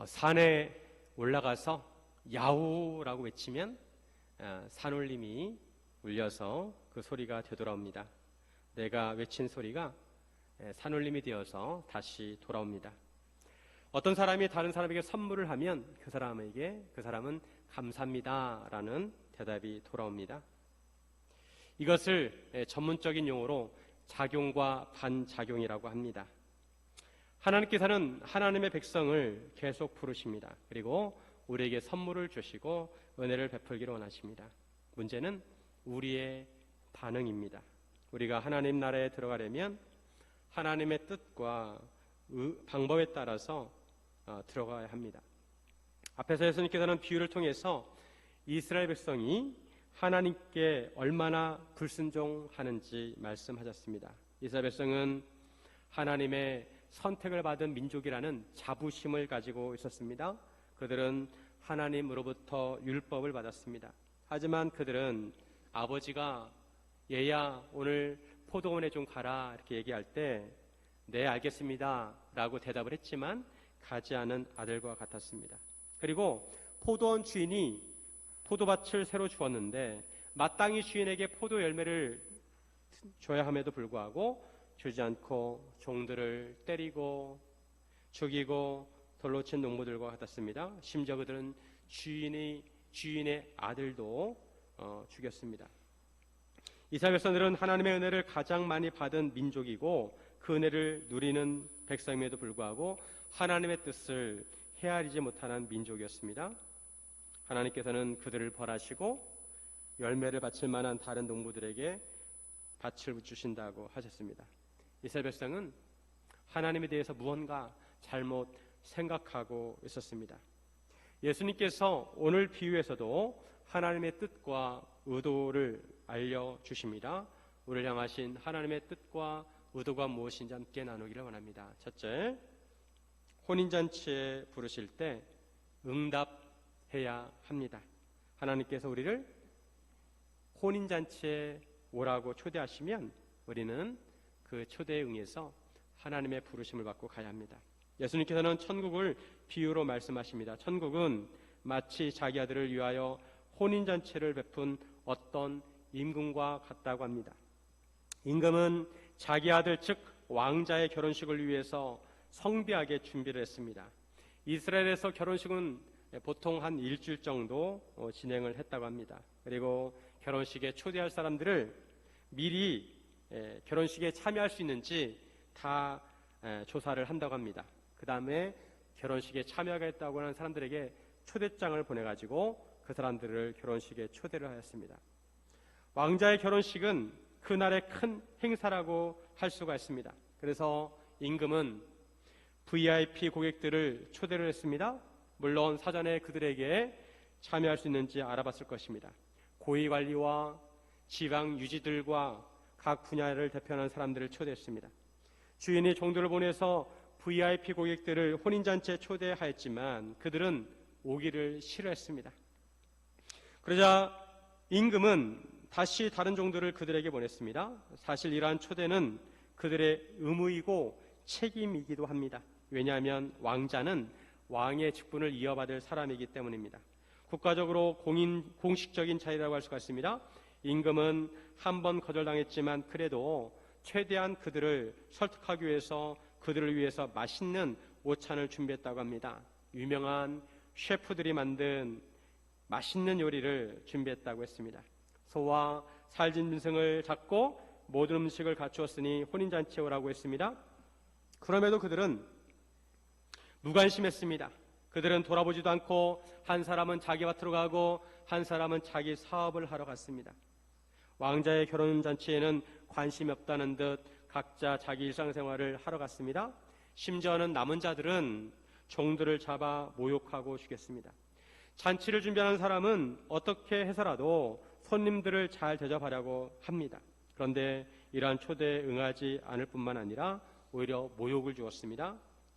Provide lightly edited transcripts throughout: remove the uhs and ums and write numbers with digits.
산에 올라가서 야우라고 외치면 산울림이 울려서 그 소리가 되돌아옵니다. 내가 외친 소리가 산울림이 되어서 다시 돌아옵니다. 어떤 사람이 다른 사람에게 선물을 하면 그 사람은 감사합니다 라는 대답이 돌아옵니다. 이것을 전문적인 용어로 작용과 반작용이라고 합니다. 하나님께서는 하나님의 백성을 계속 부르십니다. 그리고 우리에게 선물을 주시고 은혜를 베풀기를 원하십니다. 문제는 우리의 반응입니다. 우리가 하나님 나라에 들어가려면 하나님의 뜻과 방법에 따라서 들어가야 합니다. 앞에서 예수님께서는 비유를 통해서 이스라엘 백성이 하나님께 얼마나 불순종하는지 말씀하셨습니다. 이스라엘 백성은 하나님의 선택을 받은 민족이라는 자부심을 가지고 있었습니다. 그들은 하나님으로부터 율법을 받았습니다. 하지만 그들은 아버지가 얘야 오늘 포도원에 좀 가라 이렇게 얘기할 때 네 알겠습니다 라고 대답을 했지만 가지 않은 아들과 같았습니다. 그리고 포도원 주인이 포도밭을 새로 주었는데 마땅히 주인에게 포도 열매를 줘야 함에도 불구하고 주지 않고 종들을 때리고 죽이고 돌로 친 농부들과 같았습니다. 심지어 그들은 주인의 아들도 죽였습니다. 이스라엘 백성들은 하나님의 은혜를 가장 많이 받은 민족이고 그 은혜를 누리는 백성임에도 불구하고 하나님의 뜻을 헤아리지 못하는 민족이었습니다. 하나님께서는 그들을 벌하시고 열매를 바칠 만한 다른 농부들에게 밭을 주신다고 하셨습니다. 이스라엘 백성은 하나님에 대해서 무언가 잘못 생각하고 있었습니다. 예수님께서 오늘 비유에서도 하나님의 뜻과 의도를 알려주십니다. 우리를 향하신 하나님의 뜻과 의도가 무엇인지 함께 나누기를 원합니다. 첫째, 혼인잔치에 부르실 때 응답해야 합니다. 하나님께서 우리를 혼인잔치에 오라고 초대하시면 우리는 그 초대에 응해서 하나님의 부르심을 받고 가야 합니다. 예수님께서는 천국을 비유로 말씀하십니다. 천국은 마치 자기 아들을 위하여 혼인잔치를 베푼 어떤 임금과 같다고 합니다. 임금은 자기 아들 즉 왕자의 결혼식을 위해서 성대하게 준비를 했습니다. 이스라엘에서 결혼식은 보통 한 일주일 정도 진행을 했다고 합니다. 그리고 결혼식에 초대할 사람들을 미리 결혼식에 참여할 수 있는지 다 조사를 한다고 합니다. 그 다음에 결혼식에 참여하겠다고 하는 사람들에게 초대장을 보내가지고 그 사람들을 결혼식에 초대를 하였습니다. 왕자의 결혼식은 그날의 큰 행사라고 할 수가 있습니다. 그래서 임금은 VIP 고객들을 초대를 했습니다. 물론 사전에 그들에게 참여할 수 있는지 알아봤을 것입니다. 고위관리와 지방 유지들과 각 분야를 대표하는 사람들을 초대했습니다. 주인이 종들을 보내서 VIP 고객들을 혼인잔치에 초대하였지만 그들은 오기를 싫어했습니다. 그러자 임금은 다시 다른 종들을 그들에게 보냈습니다. 사실 이러한 초대는 그들의 의무이고 책임이기도 합니다. 왜냐하면 왕자는 왕의 직분을 이어받을 사람이기 때문입니다. 국가적으로 공식적인 자리라고 할 수가 있습니다. 임금은 한 번 거절당했지만 그래도 최대한 그들을 설득하기 위해서 그들을 위해서 맛있는 오찬을 준비했다고 합니다. 유명한 셰프들이 만든 맛있는 요리를 준비했다고 했습니다. 소와 살진 짐승을 잡고 모든 음식을 갖추었으니 혼인잔치에 오라고 했습니다. 그럼에도 그들은 무관심했습니다. 그들은 돌아보지도 않고 한 사람은 자기 밭으로 가고 한 사람은 자기 사업을 하러 갔습니다. 왕자의 결혼잔치에는 관심이 없다는 듯 각자 자기 일상생활을 하러 갔습니다. 심지어는 남은 자들은 종들을 잡아 모욕하고 죽였습니다. 잔치를 준비하는 사람은 어떻게 해서라도 손님들을 잘 대접하려고 합니다. 그런데 이러한 초대에 응하지 않을 뿐만 아니라 오히려 모욕을 주었습니다.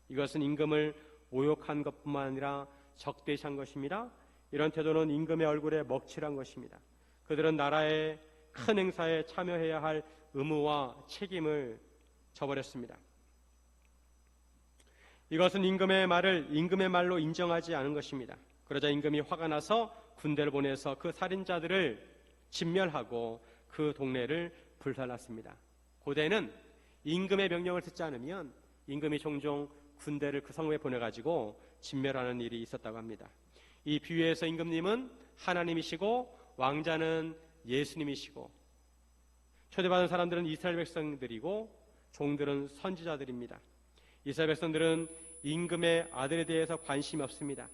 이것은 임금을 모욕한 것뿐만 아니라 적대시한 것입니다. 이런 태도는 임금의 얼굴에 먹칠한 것입니다. 그들은 나라의 큰 행사에 참여해야 할 의무와 책임을 져버렸습니다. 이것은 임금의 말을 임금의 말로 인정하지 않은 것입니다. 그러자 임금이 화가 나서 군대를 보내서 그 살인자들을 진멸하고 그 동네를 불살랐습니다. 고대는 임금의 명령을 듣지 않으면 임금이 종종 군대를 그 성에 보내가지고 진멸하는 일이 있었다고 합니다. 이 비유에서 임금님은 하나님이시고 왕자는 예수님이시고 초대받은 사람들은 이스라엘 백성들이고 종들은 선지자들입니다. 이스라엘 백성들은 임금의 아들에 대해서 관심이 없습니다.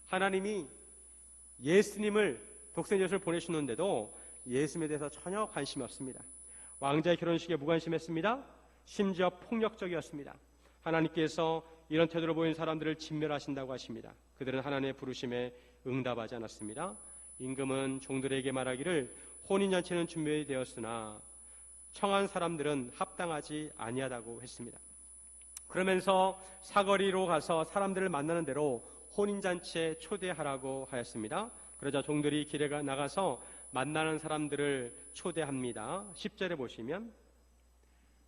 하나님이 예수님을 독생 예수를 보내주는데도 예수님에 대해서 전혀 관심이 없습니다. 왕자의 결혼식에 무관심했습니다. 심지어 폭력적이었습니다. 하나님께서 이런 태도를 보인 사람들을 진멸하신다고 하십니다. 그들은 하나님의 부르심에 응답하지 않았습니다. 임금은 종들에게 말하기를 혼인잔치는 준비되었으나 청한 사람들은 합당하지 아니하다고 했습니다. 그러면서 사거리로 가서 사람들을 만나는 대로 혼인잔치에 초대하라고 하였습니다. 그러자 종들이 길에 나가서 만나는 사람들을 초대합니다. 10절에 보시면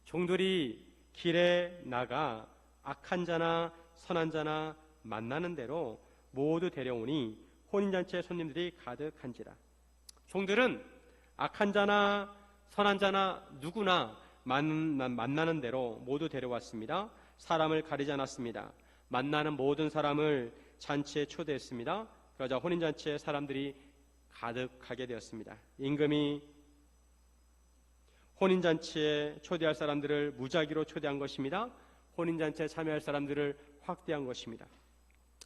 종들이 길에 나가 악한 자나 선한 자나 만나는 대로 모두 데려오니 혼인잔치에 손님들이 가득한지라. 종들은 악한 자나 선한 자나 누구나 만나는 대로 모두 데려왔습니다. 사람을 가리지 않았습니다. 만나는 모든 사람을 잔치에 초대했습니다. 그러자 혼인잔치에 사람들이 가득하게 되었습니다. 임금이 혼인잔치에 초대할 사람들을 무작위로 초대한 것입니다. 혼인잔치에 참여할 사람들을 확대한 것입니다.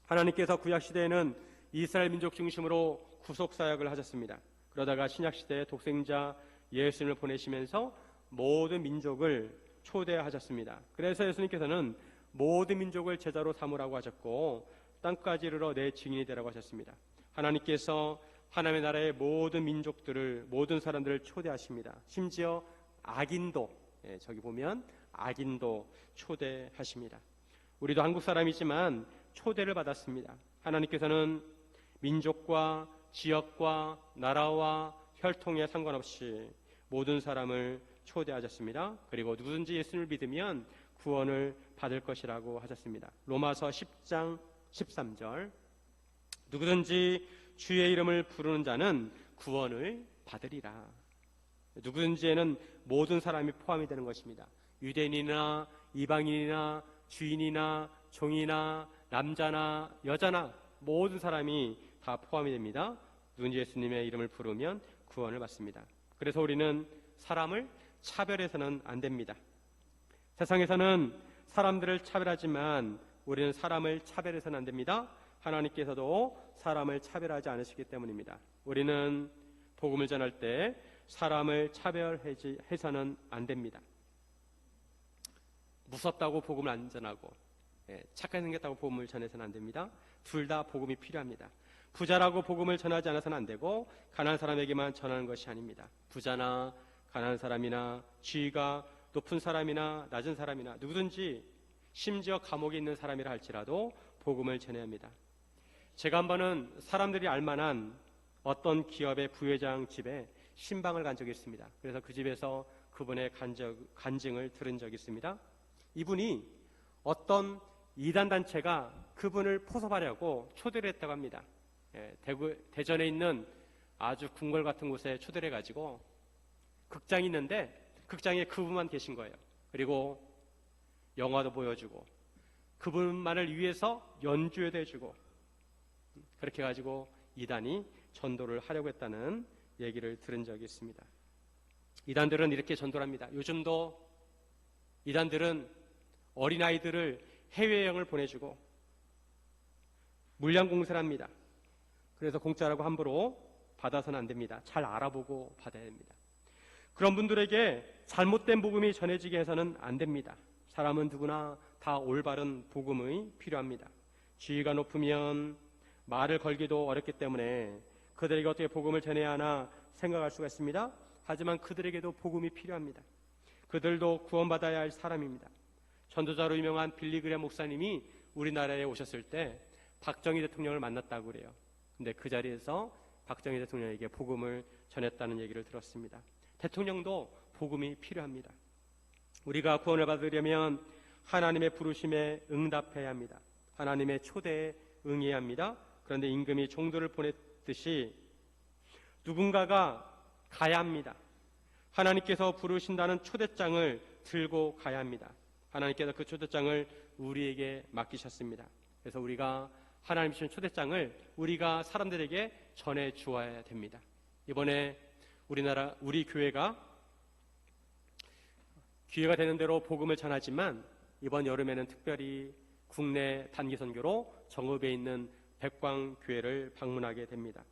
하나님께서 구약시대에는 이스라엘 민족 중심으로 구속사역을 하셨습니다. 그러다가 신약시대에 독생자 예수님을 보내시면서 모든 민족을 초대하셨습니다. 그래서 예수님께서는 모든 민족을 제자로 삼으라고 하셨고 땅까지 이르러 내 증인이 되라고 하셨습니다. 하나님께서 하나님의 나라의 모든 민족들을, 모든 사람들을 초대하십니다. 심지어 악인도, 저기 보면 악인도 초대하십니다. 우리도 한국 사람이지만 초대를 받았습니다. 하나님께서는 민족과 지역과 나라와 혈통에 상관없이 모든 사람을 초대하셨습니다. 그리고 누구든지 예수님을 믿으면 구원을 받을 것이라고 하셨습니다. 로마서 10장 13절 누구든지 주의 이름을 부르는 자는 구원을 받으리라. 누구든지에는 모든 사람이 포함이 되는 것입니다. 유대인이나 이방인이나 주인이나 종이나 남자나 여자나 모든 사람이 다 포함이 됩니다. 누군지 예수님의 이름을 부르면 구원을 받습니다. 그래서 우리는 사람을 차별해서는 안 됩니다. 세상에서는 사람들을 차별하지만 우리는 사람을 차별해서는 안 됩니다. 하나님께서도 사람을 차별하지 않으시기 때문입니다. 우리는 복음을 전할 때 사람을 차별해서는 안 됩니다. 무섭다고 복음을 안 전하고 착하게 생겼다고 복음을 전해서는 안 됩니다. 둘 다 복음이 필요합니다. 부자라고 복음을 전하지 않아서는 안 되고 가난한 사람에게만 전하는 것이 아닙니다. 부자나 가난한 사람이나 지위가 높은 사람이나 낮은 사람이나 누구든지 심지어 감옥에 있는 사람이라 할지라도 복음을 전해야 합니다. 제가 한 번은 사람들이 알만한 어떤 기업의 부회장 집에 신방을 간 적이 있습니다. 그래서 그 집에서 그분의 간증을 들은 적이 있습니다. 이분이 어떤 이단 단체가 그분을 포섭하려고 초대를 했다고 합니다. 대전에 있는 아주 궁궐 같은 곳에 초대를 해가지고 극장이 있는데 극장에 그분만 계신 거예요. 그리고 영화도 보여주고 그분만을 위해서 연주회도 해주고 그렇게 해가지고 이단이 전도를 하려고 했다는 얘기를 들은 적이 있습니다. 이단들은 이렇게 전도를 합니다. 요즘도 이단들은 어린아이들을 해외여행을 보내주고 물량 공세를 합니다. 그래서 공짜라고 함부로 받아서는 안 됩니다. 잘 알아보고 받아야 됩니다. 그런 분들에게 잘못된 복음이 전해지게 해서는 안 됩니다. 사람은 누구나 다 올바른 복음이 필요합니다. 지위가 높으면 말을 걸기도 어렵기 때문에 그들에게 어떻게 복음을 전해야 하나 생각할 수가 있습니다. 하지만 그들에게도 복음이 필요합니다. 그들도 구원받아야 할 사람입니다. 전도자로 유명한 빌리그레 목사님이 우리나라에 오셨을 때 박정희 대통령을 만났다고 그래요. 근데 그 자리에서 박정희 대통령에게 복음을 전했다는 얘기를 들었습니다. 대통령도 복음이 필요합니다. 우리가 구원을 받으려면 하나님의 부르심에 응답해야 합니다. 하나님의 초대에 응해야 합니다. 그런데 임금이 종들을 보냈듯이 누군가가 가야 합니다. 하나님께서 부르신다는 초대장을 들고 가야 합니다. 하나님께서 그 초대장을 우리에게 맡기셨습니다. 그래서 우리가 하나님 주신 초대장을 우리가 사람들에게 전해 주어야 됩니다. 이번에 우리 교회가 기회가 되는 대로 복음을 전하지만 이번 여름에는 특별히 국내 단기 선교로 정읍에 있는 백광교회를 방문하게 됩니다.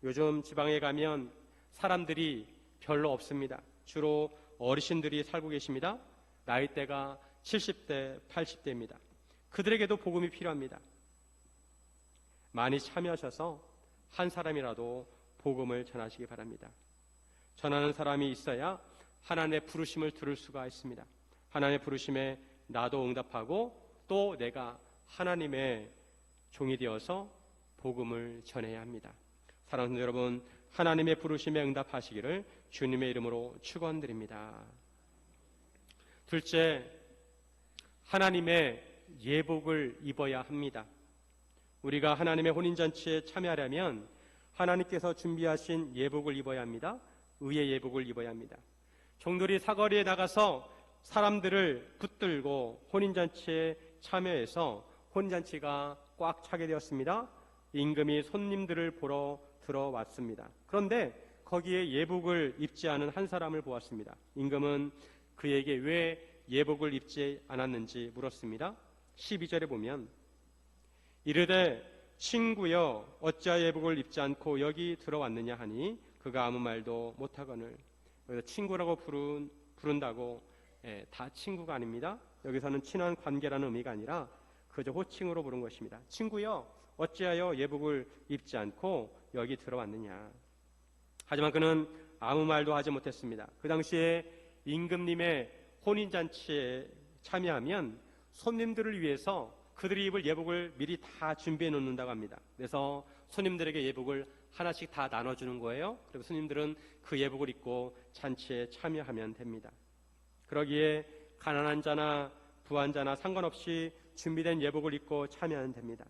요즘 지방에 가면 사람들이 별로 없습니다. 주로 어르신들이 살고 계십니다. 나이대가 70대, 80대입니다. 그들에게도 복음이 필요합니다. 많이 참여하셔서 한 사람이라도 복음을 전하시기 바랍니다. 전하는 사람이 있어야 하나님의 부르심을 들을 수가 있습니다. 하나님의 부르심에 나도 응답하고 또 내가 하나님의 종이 되어서 복음을 전해야 합니다. 사랑하는 여러분, 하나님의 부르심에 응답하시기를 주님의 이름으로 축원드립니다. 둘째, 하나님의 예복을 입어야 합니다. 우리가 하나님의 혼인잔치에 참여하려면 하나님께서 준비하신 예복을 입어야 합니다. 의의 예복을 입어야 합니다. 종들이 사거리에 나가서 사람들을 붙들고 혼인잔치에 참여해서 혼인잔치가 꽉 차게 되었습니다. 임금이 손님들을 보러 들어왔습니다. 그런데 거기에 예복을 입지 않은 한 사람을 보았습니다. 임금은 그에게 왜 예복을 입지 않았는지 물었습니다. 12절에 보면 이르되 친구여 어찌하여 예복을 입지 않고 여기 들어왔느냐 하니 그가 아무 말도 못하거늘. 그래서 친구라고 부른다고 다 친구가 아닙니다. 여기서는 친한 관계라는 의미가 아니라 그저 호칭으로 부른 것입니다. 친구여 어찌하여 예복을 입지 않고 여기 들어왔느냐. 하지만 그는 아무 말도 하지 못했습니다. 그 당시에 임금님의 혼인잔치에 참여하면 손님들을 위해서 그들이 입을 예복을 미리 다 준비해 놓는다고 합니다. 그래서 손님들에게 예복을 하나씩 다 나눠주는 거예요. 그리고 손님들은 그 예복을 입고 잔치에 참여하면 됩니다. 그러기에 가난한 자나 부한 자나 상관없이 준비된 예복을 입고 참여하면 됩니다.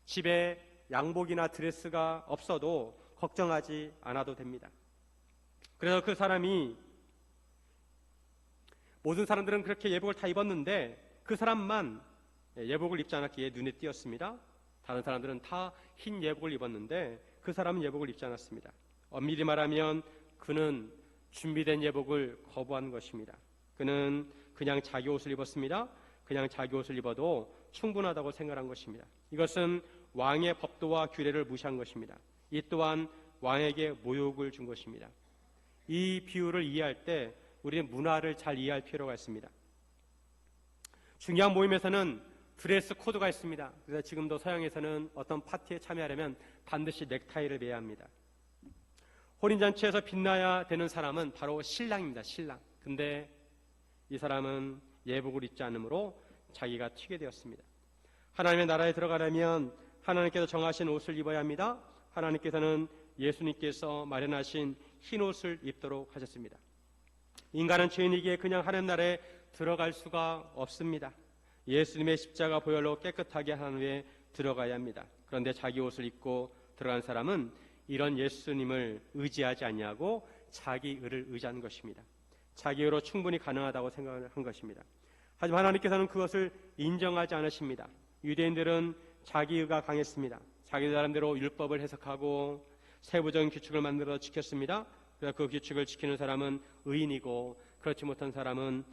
집에 양복이나 드레스가 없어도 걱정하지 않아도 됩니다. 그래서 그 사람이 모든 사람들은 그렇게 예복을 다 입었는데 그 사람만 예복을 입지 않았기에 눈에 띄었습니다. 다른 사람들은 다 흰 예복을 입었는데 그 사람은 예복을 입지 않았습니다. 엄밀히 말하면 그는 준비된 예복을 거부한 것입니다. 그는 그냥 자기 옷을 입었습니다. 그냥 자기 옷을 입어도 충분하다고 생각한 것입니다. 이것은 왕의 법도와 규례를 무시한 것입니다. 이 또한 왕에게 모욕을 준 것입니다. 이 비유를 이해할 때 우리는 문화를 잘 이해할 필요가 있습니다. 중요한 모임에서는 드레스 코드가 있습니다. 그래서 지금도 서양에서는 어떤 파티에 참여하려면 반드시 넥타이를 매야 합니다. 혼인잔치에서 빛나야 되는 사람은 바로 신랑입니다. 신랑. 근데 이 사람은 예복을 입지 않으므로 자기가 튀게 되었습니다. 하나님의 나라에 들어가려면 하나님께서 정하신 옷을 입어야 합니다. 하나님께서는 예수님께서 마련하신 흰 옷을 입도록 하셨습니다. 인간은 죄인이기에 그냥 하나님 나라에 들어갈 수가 없습니다. 예수님의 십자가 보혈로 깨끗하게 한 후에 들어가야 합니다. 그런데 자기 옷을 입고 들어간 사람은 이런 예수님을 의지하지 아니하고 자기 의를 의지한 것입니다. 자기 의로 충분히 가능하다고 생각한 것입니다. 하지만 하나님께서는 그것을 인정하지 않으십니다. 유대인들은 자기 의가 강했습니다. 자기 나름대로 율법을 해석하고 세부적인 규칙을 만들어 지켰습니다. 그래서 그 규칙을 지키는 사람은 의인이고 그렇지 못한 사람은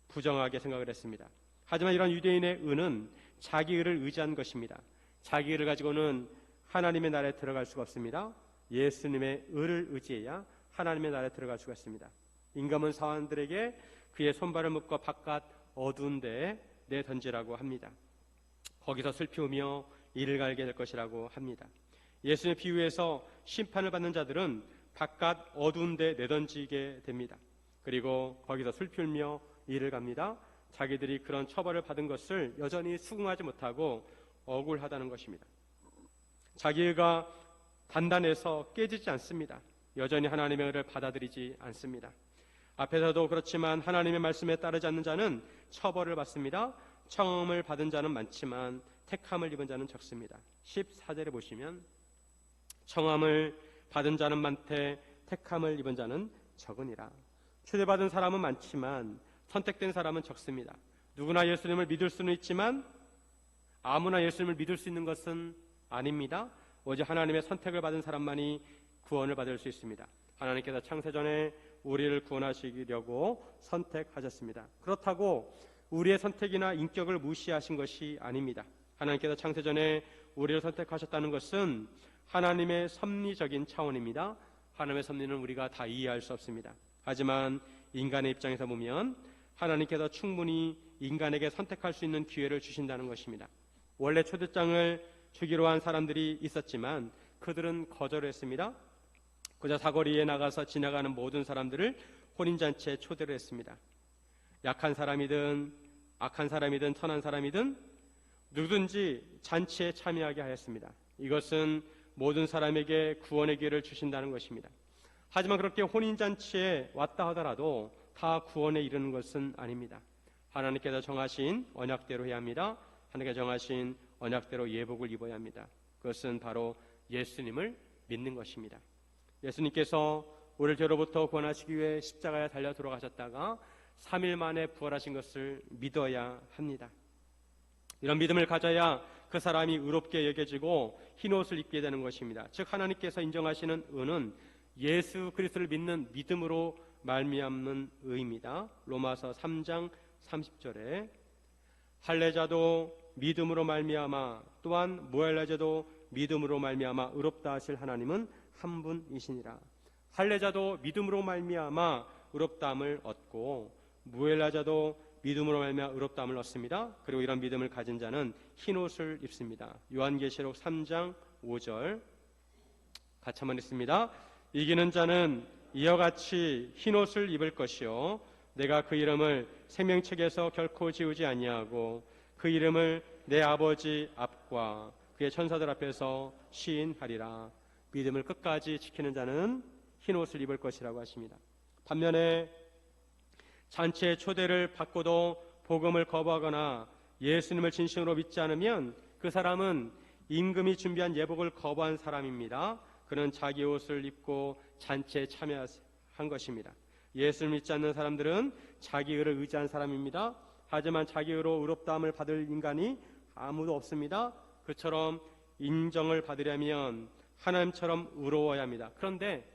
부정하게 생각을 했습니다. 하지만 이런 유대인의 의는 자기 의를 의지한 것입니다. 자기 의를 가지고는 하나님의 나라에 들어갈 수가 없습니다. 예수님의 의를 의지해야 하나님의 나라에 들어갈 수가 있습니다. 임금은 사원들에게 그의 손발을 묶어 바깥 어두운 데에 내던지라고 합니다. 거기서 슬피 우며 이를 갈게 될 것이라고 합니다. 예수님의 비유에서 심판을 받는 자들은 바깥 어두운 데 내던지게 됩니다. 그리고 거기서 슬피 울며 이를 갑니다. 자기들이 그런 처벌을 받은 것을 여전히 수긍하지 못하고 억울하다는 것입니다. 자기가 단단해서 깨지지 않습니다. 여전히 하나님의 의를 받아들이지 않습니다. 앞에서도 그렇지만 하나님의 말씀에 따르지 않는 자는 처벌을 받습니다. 청함을 받은 자는 많지만 택함을 입은 자는 적습니다. 14절에 보시면 청함을 받은 자는 많되 택함을 입은 자는 적으니라. 초대받은 사람은 많지만 선택된 사람은 적습니다. 누구나 예수님을 믿을 수는 있지만 아무나 예수님을 믿을 수 있는 것은 아닙니다. 오직 하나님의 선택을 받은 사람만이 구원을 받을 수 있습니다. 하나님께서 창세전에 우리를 구원하시려고 선택하셨습니다. 그렇다고 우리의 선택이나 인격을 무시하신 것이 아닙니다. 하나님께서 창세전에 우리를 선택하셨다는 것은 하나님의 섭리적인 차원입니다. 하나님의 섭리는 우리가 다 이해할 수 없습니다. 하지만 인간의 입장에서 보면 하나님께서 충분히 인간에게 선택할 수 있는 기회를 주신다는 것입니다. 원래 초대장을 주기로 한 사람들이 있었지만 그들은 거절했습니다. 그저 사거리에 나가서 지나가는 모든 사람들을 혼인잔치에 초대를 했습니다. 약한 사람이든 악한 사람이든 선한 사람이든 누구든지 잔치에 참여하게 하였습니다. 이것은 모든 사람에게 구원의 기회를 주신다는 것입니다. 하지만 그렇게 혼인잔치에 왔다 하더라도 다 구원에 이르는 것은 아닙니다. 하나님께서 정하신 언약대로 해야 합니다. 하나님께서 정하신 언약대로 예복을 입어야 합니다. 그것은 바로 예수님을 믿는 것입니다. 예수님께서 우리를 죄로부터 구원하시기 위해 십자가에 달려 돌아가셨다가 3일 만에 부활하신 것을 믿어야 합니다. 이런 믿음을 가져야 그 사람이 의롭게 여겨지고 흰옷을 입게 되는 것입니다. 즉 하나님께서 인정하시는 의는 예수 그리스도를 믿는 믿음으로 말미암는 의입니다. 로마서 3장 30절에 할례자도 믿음으로 말미암아 또한 무할례자도 믿음으로 말미암아 의롭다 하실 하나님은 한 분이시니라. 할례자도 믿음으로 말미암아 의롭다함을 얻고 무할례자도 믿음으로 말미암아 의롭다함을 얻습니다. 그리고 이런 믿음을 가진 자는 흰옷을 입습니다. 요한계시록 3장 5절 같이 한번 읽습니다. 이기는 자는 이와 같이 흰옷을 입을 것이요 내가 그 이름을 생명책에서 결코 지우지 아니하고 그 이름을 내 아버지 앞과 그의 천사들 앞에서 시인하리라. 믿음을 끝까지 지키는 자는 흰옷을 입을 것이라고 하십니다. 반면에 잔치의 초대를 받고도 복음을 거부하거나 예수님을 진심으로 믿지 않으면 그 사람은 임금이 준비한 예복을 거부한 사람입니다. 그는 자기 옷을 입고 잔치에 참여한 것입니다. 예수를 믿지 않는 사람들은 자기 의를 의지한 사람입니다. 하지만 자기 의로 의롭다함을 받을 인간이 아무도 없습니다. 그처럼 인정을 받으려면 하나님처럼 의로워야 합니다. 그런데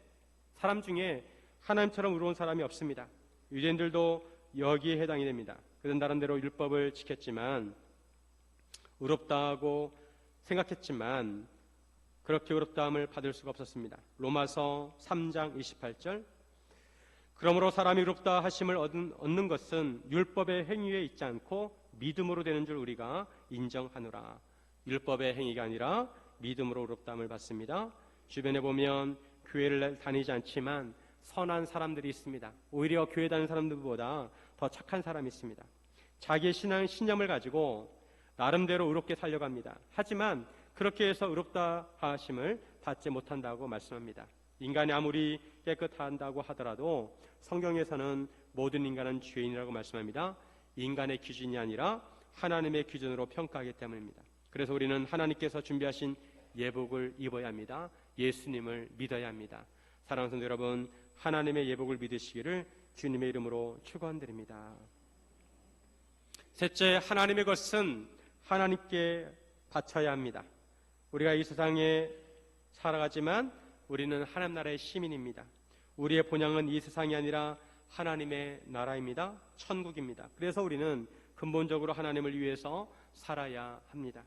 사람 중에 하나님처럼 의로운 사람이 없습니다. 유대인들도 여기에 해당이 됩니다. 그들은 나름대로 율법을 지켰지만 의롭다고 생각했지만 그렇게 의롭다함을 받을 수가 없었습니다. 로마서 3장 28절 그러므로 사람이 의롭다 하심을 얻는 것은 율법의 행위에 있지 않고 믿음으로 되는 줄 우리가 인정하노라. 율법의 행위가 아니라 믿음으로 의롭다함을 받습니다. 주변에 보면 교회를 다니지 않지만 선한 사람들이 있습니다. 오히려 교회 다니는 사람들보다 더 착한 사람이 있습니다. 자기의 신념을 가지고 나름대로 의롭게 살려고 합니다. 하지만 그렇게 해서 의롭다 하심을 받지 못한다고 말씀합니다. 인간이 아무리 깨끗한다고 하더라도 성경에서는 모든 인간은 죄인이라고 말씀합니다. 인간의 기준이 아니라 하나님의 기준으로 평가하기 때문입니다. 그래서 우리는 하나님께서 준비하신 예복을 입어야 합니다. 예수님을 믿어야 합니다. 사랑하는 성도 여러분, 하나님의 예복을 믿으시기를 주님의 이름으로 축원드립니다. 셋째, 하나님의 것은 하나님께 바쳐야 합니다. 우리가 이 세상에 살아가지만 우리는 하나님 나라의 시민입니다. 우리의 본향은 이 세상이 아니라 하나님의 나라입니다. 천국입니다. 그래서 우리는 근본적으로 하나님을 위해서 살아야 합니다.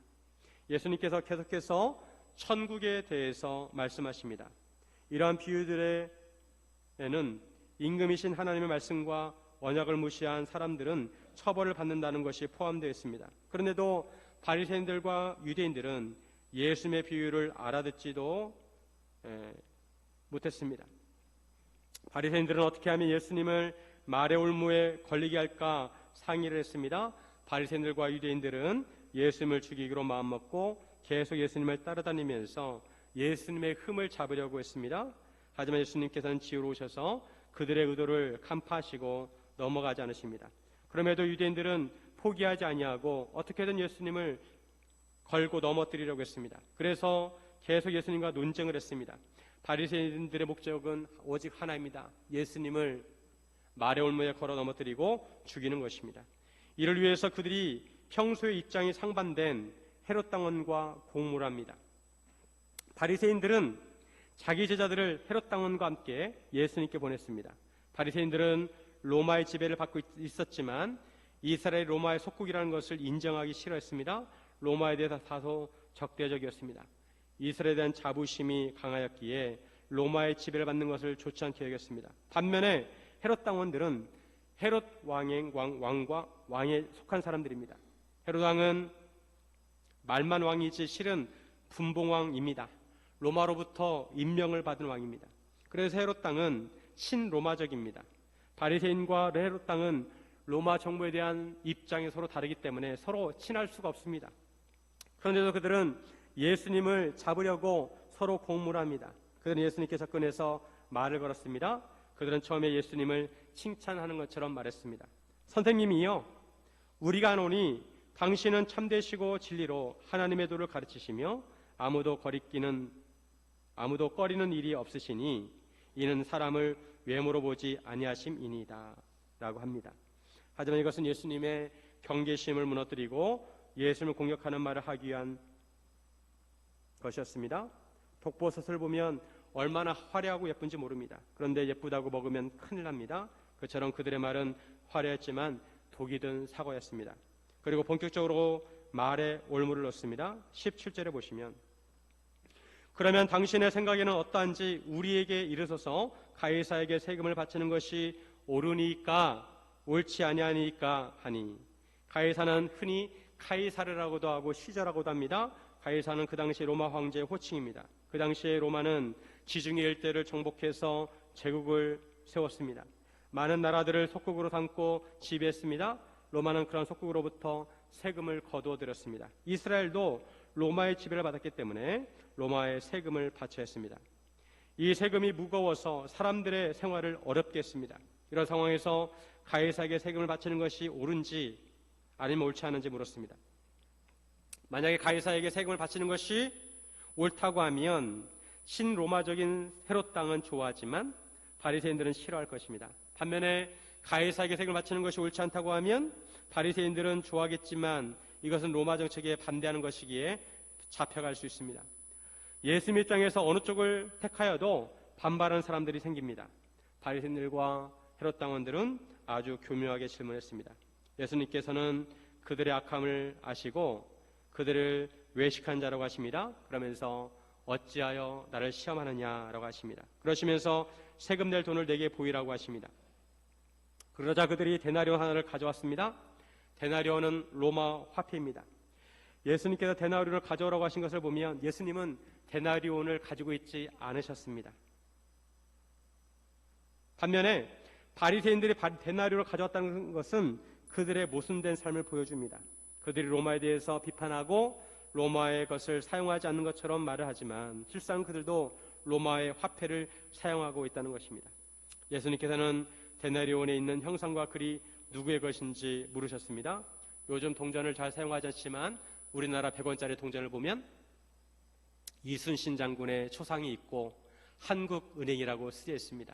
예수님께서 계속해서 천국에 대해서 말씀하십니다. 이러한 비유들에는 임금이신 하나님의 말씀과 언약을 무시한 사람들은 처벌을 받는다는 것이 포함되어 있습니다. 그런데도 바리새인들과 유대인들은 예수님의 비유를 알아듣지도 못했습니다. 바리새인들은 어떻게 하면 예수님을 말의 올무에 걸리게 할까 상의를 했습니다. 바리새인들과 유대인들은 예수님을 죽이기로 마음먹고 계속 예수님을 따라다니면서 예수님의 흠을 잡으려고 했습니다. 하지만 예수님께서는 지혜로우셔서 그들의 의도를 간파하시고 넘어가지 않으십니다. 그럼에도 유대인들은 포기하지 아니하고 어떻게든 예수님을 걸고 넘어뜨리려고 했습니다. 그래서 계속 예수님과 논쟁을 했습니다. 바리새인들의 목적은 오직 하나입니다. 예수님을 말의 올무에 걸어 넘어뜨리고 죽이는 것입니다. 이를 위해서 그들이 평소의 입장이 상반된 헤롯 당원과 공모를 합니다. 바리새인들은 자기 제자들을 헤롯 당원과 함께 예수님께 보냈습니다. 바리새인들은 로마의 지배를 받고 있었지만 이스라엘 로마의 속국이라는 것을 인정하기 싫어했습니다. 로마에 대해서 다소 적대적이었습니다. 이스라엘에 대한 자부심이 강하였기에 로마의 지배를 받는 것을 좋지 않게 여겼습니다. 반면에 헤롯 당원들은 헤롯 왕과 왕에 속한 사람들입니다. 헤롯 왕은 말만 왕이지 실은 분봉왕입니다. 로마로부터 임명을 받은 왕입니다. 그래서 헤롯 당은 친로마적입니다. 바리새인과 헤롯 당은 로마 정부에 대한 입장이 서로 다르기 때문에 서로 친할 수가 없습니다. 그런데도 그들은 예수님을 잡으려고 서로 공모를 합니다. 그들은 예수님께 접근해서 말을 걸었습니다. 그들은 처음에 예수님을 칭찬하는 것처럼 말했습니다. 선생님이요, 우리가 아노니 당신은 참되시고 진리로 하나님의 도를 가르치시며 아무도 꺼리는 일이 없으시니 이는 사람을 외모로 보지 아니하심이니이다 라고 합니다. 하지만 이것은 예수님의 경계심을 무너뜨리고 예수님을 공격하는 말을 하기 위한 것이었습니다. 독버섯을 보면 얼마나 화려하고 예쁜지 모릅니다. 그런데 예쁘다고 먹으면 큰일 납니다. 그처럼 그들의 말은 화려했지만 독이 든 사과였습니다. 그리고 본격적으로 말에 올무를 넣습니다. 17절에 보시면 그러면 당신의 생각에는 어떠한지 우리에게 이르소서. 가이사에게 세금을 바치는 것이 옳으니까 옳지 아니하니까 하니. 가이사는 흔히 카이사르라고도 하고 시저라고도 합니다. 가이사는 그 당시 로마 황제의 호칭입니다. 그 당시에 로마는 지중해 일대를 정복해서 제국을 세웠습니다. 많은 나라들을 속국으로 삼고 지배했습니다. 로마는 그런 속국으로부터 세금을 거두어 들였습니다. 이스라엘도 로마의 지배를 받았기 때문에 로마의 세금을 바쳐야 했습니다. 이 세금이 무거워서 사람들의 생활을 어렵게 했습니다. 이런 상황에서 가이사에게 세금을 바치는 것이 옳은지 아니면 옳지 않은지 물었습니다. 만약에 가이사에게 세금을 바치는 것이 옳다고 하면 신로마적인 헤롯 당은 좋아하지만 바리새인들은 싫어할 것입니다. 반면에 가이사에게 세금을 바치는 것이 옳지 않다고 하면 바리새인들은 좋아하겠지만 이것은 로마 정책에 반대하는 것이기에 잡혀갈 수 있습니다. 예수님 입장에서 어느 쪽을 택하여도 반발하는 사람들이 생깁니다. 바리새인들과 헤롯 당원들은 아주 교묘하게 질문했습니다. 예수님께서는 그들의 악함을 아시고 그들을 외식한 자라고 하십니다. 그러면서 어찌하여 나를 시험하느냐라고 하십니다. 그러시면서 세금 낼 돈을 내게 보이라고 하십니다. 그러자 그들이 데나리온 하나를 가져왔습니다. 데나리온은 로마 화폐입니다. 예수님께서 데나리온을 가져오라고 하신 것을 보면 예수님은 데나리온을 가지고 있지 않으셨습니다. 반면에 바리새인들이 데나리온을 가져왔다는 것은 그들의 모순된 삶을 보여줍니다. 그들이 로마에 대해서 비판하고 로마의 것을 사용하지 않는 것처럼 말을 하지만 실상 그들도 로마의 화폐를 사용하고 있다는 것입니다. 예수님께서는 데나리온에 있는 형상과 글이 누구의 것인지 물으셨습니다. 요즘 동전을 잘 사용하지 않지만 우리나라 100원짜리 동전을 보면 이순신 장군의 초상이 있고 한국은행이라고 쓰여 있습니다.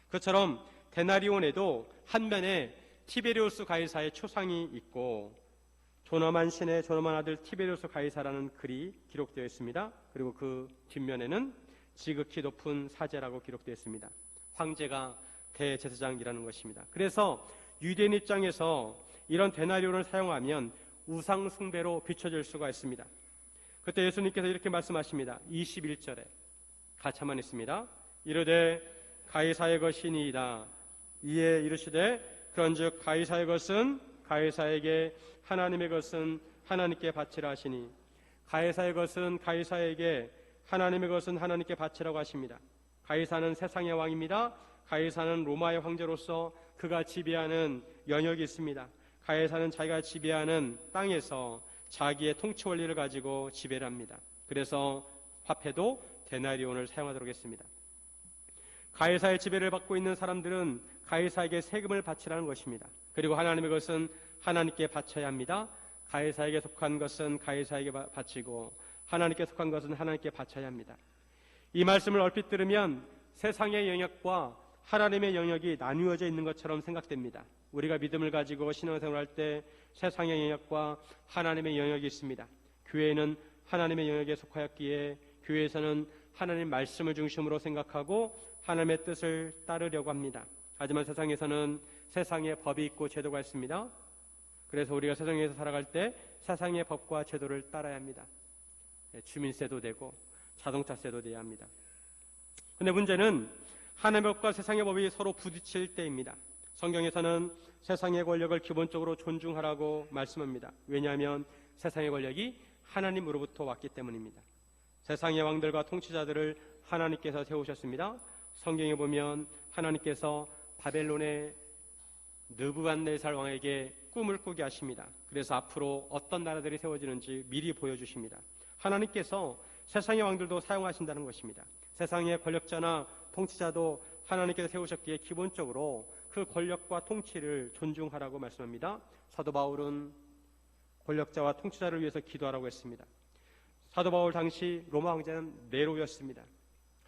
그처럼 데나리온에도 한 면에 티베리우스 가이사의 초상이 있고 존엄한 신의 존엄한 아들 티베리우스 가이사라는 글이 기록되어 있습니다. 그리고 그 뒷면에는 지극히 높은 사제라고 기록되어 있습니다. 황제가 대제사장이라는 것입니다. 그래서 유대인 입장에서 이런 데나리온을 사용하면 우상 숭배로 비춰질 수가 있습니다. 그때 예수님께서 이렇게 말씀하십니다. 21절에 같이 한번 있습니다. 이르되 가이사의 것이니이다. 이에 이르시되 그런즉 가이사의 것은 가이사에게 하나님의 것은 하나님께 바치라 하시니 가이사의 것은 가이사에게 하나님의 것은 하나님께 바치라고 하십니다. 가이사는 세상의 왕입니다. 가이사는 로마의 황제로서 그가 지배하는 영역이 있습니다. 가이사는 자기가 지배하는 땅에서 자기의 통치 원리를 가지고 지배를 합니다. 그래서 화폐도 데나리온을 사용하도록 했습니다. 가이사의 지배를 받고 있는 사람들은 가이사에게 세금을 바치라는 것입니다. 그리고 하나님의 것은 하나님께 바쳐야 합니다. 가이사에게 속한 것은 가이사에게 바치고 하나님께 속한 것은 하나님께 바쳐야 합니다. 이 말씀을 얼핏 들으면 세상의 영역과 하나님의 영역이 나뉘어져 있는 것처럼 생각됩니다. 우리가 믿음을 가지고 신앙생활을 할 때 세상의 영역과 하나님의 영역이 있습니다. 교회는 하나님의 영역에 속하였기에 교회에서는 하나님 말씀을 중심으로 생각하고 하나님의 뜻을 따르려고 합니다. 하지만 세상에서는 세상의 법이 있고 제도가 있습니다. 그래서 우리가 세상에서 살아갈 때 세상의 법과 제도를 따라야 합니다. 주민세도 되고 자동차세도 돼야 합니다. 그런데 문제는 하나님의 법과 세상의 법이 서로 부딪힐 때입니다. 성경에서는 세상의 권력을 기본적으로 존중하라고 말씀합니다. 왜냐하면 세상의 권력이 하나님으로부터 왔기 때문입니다. 세상의 왕들과 통치자들을 하나님께서 세우셨습니다. 성경에 보면 하나님께서 바벨론의 느부갓네살 왕에게 꿈을 꾸게 하십니다. 그래서 앞으로 어떤 나라들이 세워지는지 미리 보여주십니다. 하나님께서 세상의 왕들도 사용하신다는 것입니다. 세상의 권력자나 통치자도 하나님께서 세우셨기에 기본적으로 그 권력과 통치를 존중하라고 말씀합니다. 사도 바울은 권력자와 통치자를 위해서 기도하라고 했습니다. 사도 바울 당시 로마 황제는 네로였습니다.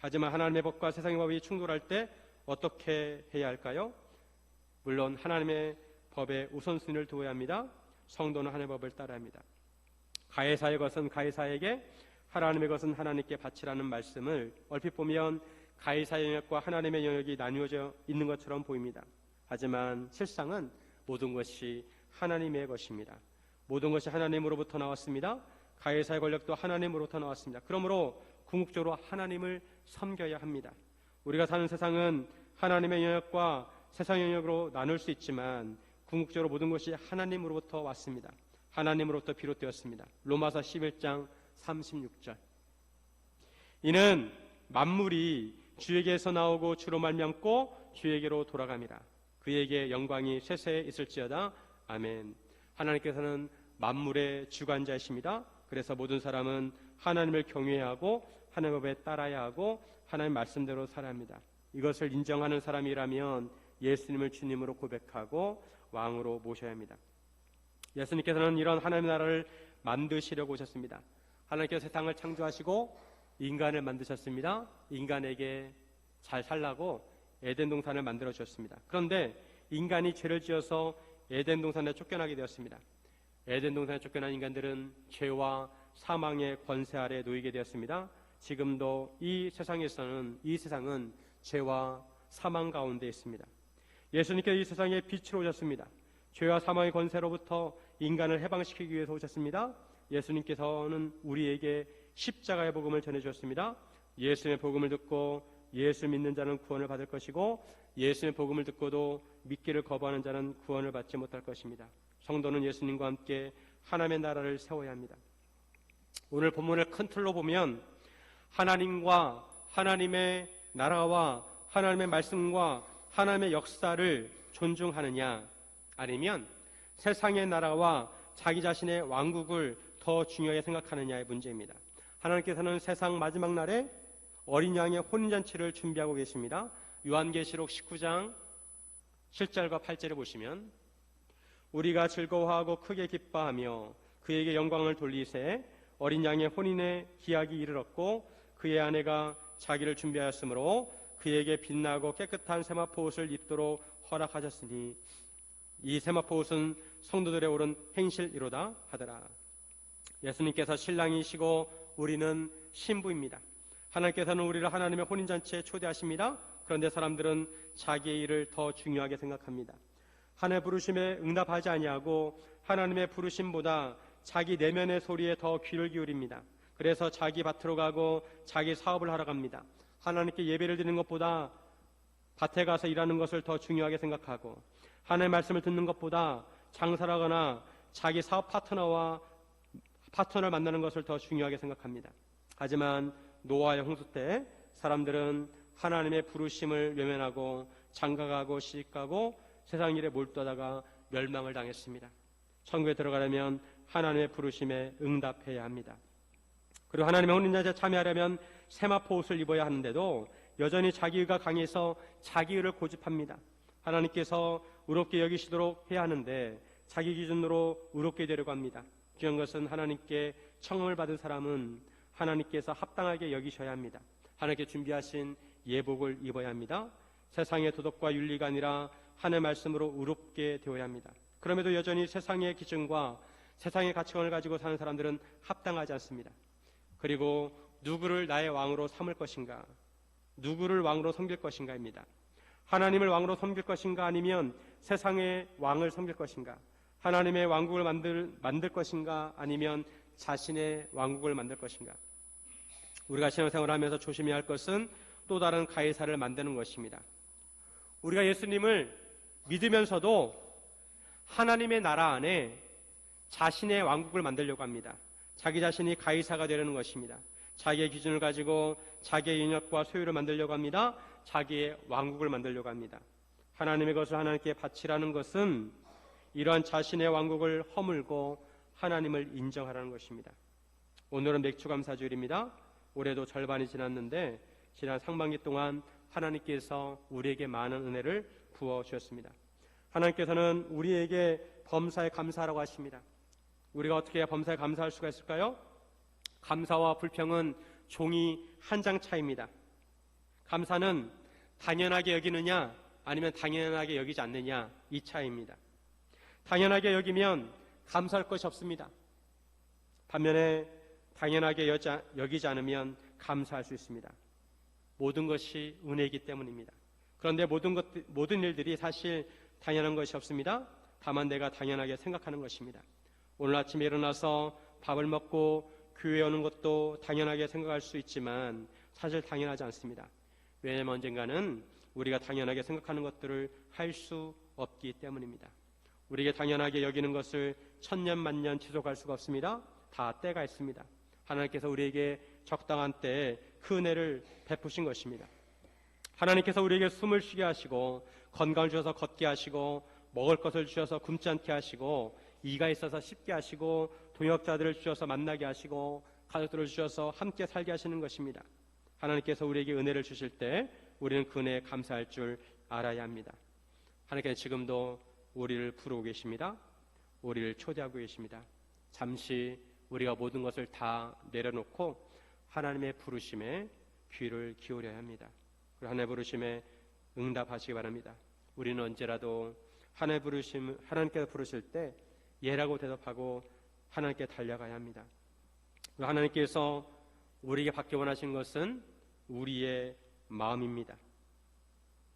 하지만 하나님의 법과 세상의 법이 충돌할 때 어떻게 해야 할까요? 물론 하나님의 법에 우선순위를 두어야 합니다. 성도는 하나님의 법을 따라야 합니다. 가이사의 것은 가이사에게, 하나님의 것은 하나님께 바치라는 말씀을 얼핏 보면 가이사의 영역과 하나님의 영역이 나뉘어져 있는 것처럼 보입니다. 하지만 실상은 모든 것이 하나님의 것입니다. 모든 것이 하나님으로부터 나왔습니다. 가이사의 권력도 하나님으로부터 나왔습니다. 그러므로 궁극적으로 하나님을 섬겨야 합니다. 우리가 사는 세상은 하나님의 영역과 세상의 영역으로 나눌 수 있지만 궁극적으로 모든 것이 하나님으로부터 왔습니다. 하나님으로부터 비롯되었습니다. 로마서 11장 36절. 이는 만물이 주에게서 나오고 주로 말미암고 주에게로 돌아갑니다. 그에게 영광이 쇠쇠 있을지어다. 아멘. 하나님께서는 만물의 주관자이십니다. 그래서 모든 사람은 하나님을 경외해야 하고 하나님의 법에 따라야 하고 하나님 말씀대로 살아야 합니다. 이것을 인정하는 사람이라면 예수님을 주님으로 고백하고 왕으로 모셔야 합니다. 예수님께서는 이런 하나님의 나라를 만드시려고 오셨습니다. 하나님께서 세상을 창조하시고 인간을 만드셨습니다. 인간에게 잘 살라고 에덴 동산을 만들어 주셨습니다. 그런데 인간이 죄를 지어서 에덴 동산에 쫓겨나게 되었습니다. 에덴 동산에 쫓겨난 인간들은 죄와 사망의 권세 아래 놓이게 되었습니다. 지금도 이 세상은 죄와 사망 가운데 있습니다. 예수님께서 이 세상에 빛으로 오셨습니다. 죄와 사망의 권세로부터 인간을 해방시키기 위해서 오셨습니다. 예수님께서는 우리에게 십자가의 복음을 전해주셨습니다. 예수님의 복음을 듣고 예수 믿는 자는 구원을 받을 것이고 예수님의 복음을 듣고도 믿기를 거부하는 자는 구원을 받지 못할 것입니다. 성도는 예수님과 함께 하나님의 나라를 세워야 합니다. 오늘 본문을 큰 틀로 보면 하나님과 하나님의 나라와 하나님의 말씀과 하나님의 역사를 존중하느냐, 아니면 세상의 나라와 자기 자신의 왕국을 더 중요하게 생각하느냐의 문제입니다. 하나님께서는 세상 마지막 날에 어린 양의 혼인잔치를 준비하고 계십니다. 요한계시록 19장 7절과 8절을 보시면 우리가 즐거워하고 크게 기뻐하며 그에게 영광을 돌리세 어린 양의 혼인의 기약이 이르렀고 그의 아내가 자기를 준비하였으므로 그에게 빛나고 깨끗한 세마포 옷을 입도록 허락하셨으니 이 세마포 옷은 성도들의 옳은 행실이로다 하더라. 예수님께서 신랑이시고 우리는 신부입니다. 하나님께서는 우리를 하나님의 혼인잔치에 초대하십니다. 그런데 사람들은 자기의 일을 더 중요하게 생각합니다. 하나님의 부르심에 응답하지 아니하고 하나님의 부르심보다 자기 내면의 소리에 더 귀를 기울입니다. 그래서 자기 밭으로 가고 자기 사업을 하러 갑니다. 하나님께 예배를 드리는 것보다 밭에 가서 일하는 것을 더 중요하게 생각하고 하나님의 말씀을 듣는 것보다 장사를 하거나 자기 사업 파트너를 만나는 것을 더 중요하게 생각합니다. 하지만 노아의 홍수 때 사람들은 하나님의 부르심을 외면하고 장가가고 시집가고 세상 일에 몰두하다가 멸망을 당했습니다. 천국에 들어가려면 하나님의 부르심에 응답해야 합니다. 그리고 하나님의 혼인잔치에 참여하려면 세마포 옷을 입어야 하는데도 여전히 자기의가 강해서 자기의를 고집합니다. 하나님께서 의롭게 여기시도록 해야 하는데 자기 기준으로 의롭게 되려고 합니다. 중요한 것은 하나님께 청함을 받은 사람은 하나님께서 합당하게 여기셔야 합니다. 하나님께 준비하신 예복을 입어야 합니다. 세상의 도덕과 윤리가 아니라 하나님의 말씀으로 의롭게 되어야 합니다. 그럼에도 여전히 세상의 기준과 세상의 가치관을 가지고 사는 사람들은 합당하지 않습니다. 그리고 누구를 나의 왕으로 삼을 것인가, 누구를 왕으로 섬길 것인가입니다. 하나님을 왕으로 섬길 것인가, 아니면 세상의 왕을 섬길 것인가, 하나님의 왕국을 만들 것인가, 아니면 자신의 왕국을 만들 것인가. 우리가 신앙생활을 하면서 조심해야 할 것은 또 다른 가이사를 만드는 것입니다. 우리가 예수님을 믿으면서도 하나님의 나라 안에 자신의 왕국을 만들려고 합니다. 자기 자신이 가이사가 되려는 것입니다. 자기의 기준을 가지고 자기의 인력과 소유를 만들려고 합니다. 자기의 왕국을 만들려고 합니다. 하나님의 것을 하나님께 바치라는 것은 이러한 자신의 왕국을 허물고 하나님을 인정하라는 것입니다. 오늘은 맥주감사주일입니다. 올해도 절반이 지났는데 지난 상반기 동안 하나님께서 우리에게 많은 은혜를 부어주셨습니다. 하나님께서는 우리에게 범사에 감사하라고 하십니다. 우리가 어떻게 해야 범사에 감사할 수가 있을까요? 감사와 불평은 종이 한 장 차이입니다. 감사는 당연하게 여기느냐 아니면 당연하게 여기지 않느냐, 이 차이입니다. 당연하게 여기면 감사할 것이 없습니다. 반면에 당연하게 여기지 않으면 감사할 수 있습니다. 모든 것이 은혜이기 때문입니다. 그런데 모든 일들이 사실 당연한 것이 없습니다. 다만 내가 당연하게 생각하는 것입니다. 오늘 아침에 일어나서 밥을 먹고 교회에 오는 것도 당연하게 생각할 수 있지만 사실 당연하지 않습니다. 왜냐하면 언젠가는 우리가 당연하게 생각하는 것들을 할 수 없기 때문입니다. 우리에게 당연하게 여기는 것을 천년 만년 지속할 수가 없습니다. 다 때가 있습니다. 하나님께서 우리에게 적당한 때에 그 은혜를 베푸신 것입니다. 하나님께서 우리에게 숨을 쉬게 하시고 건강을 주셔서 걷게 하시고 먹을 것을 주셔서 굶지 않게 하시고 이가 있어서 씹게 하시고 동역자들을 주셔서 만나게 하시고 가족들을 주셔서 함께 살게 하시는 것입니다. 하나님께서 우리에게 은혜를 주실 때 우리는 그 은혜에 감사할 줄 알아야 합니다. 하나님께서 지금도 우리를 부르고 계십니다. 우리를 초대하고 계십니다. 잠시 우리가 모든 것을 다 내려놓고 하나님의 부르심에 귀를 기울여야 합니다. 그리고 하나님의 부르심에 응답하시기 바랍니다. 우리는 언제라도 하나님께서 부르실 때 예라고 대답하고 하나님께 달려가야 합니다. 그리고 하나님께서 우리에게 받기 원하신 것은 우리의 마음입니다.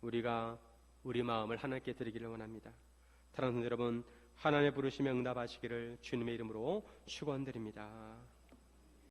우리가 우리 마음을 하나님께 드리기를 원합니다. 사랑하는 여러분, 하나님의 부르심에 응답하시기를 주님의 이름으로 축원드립니다.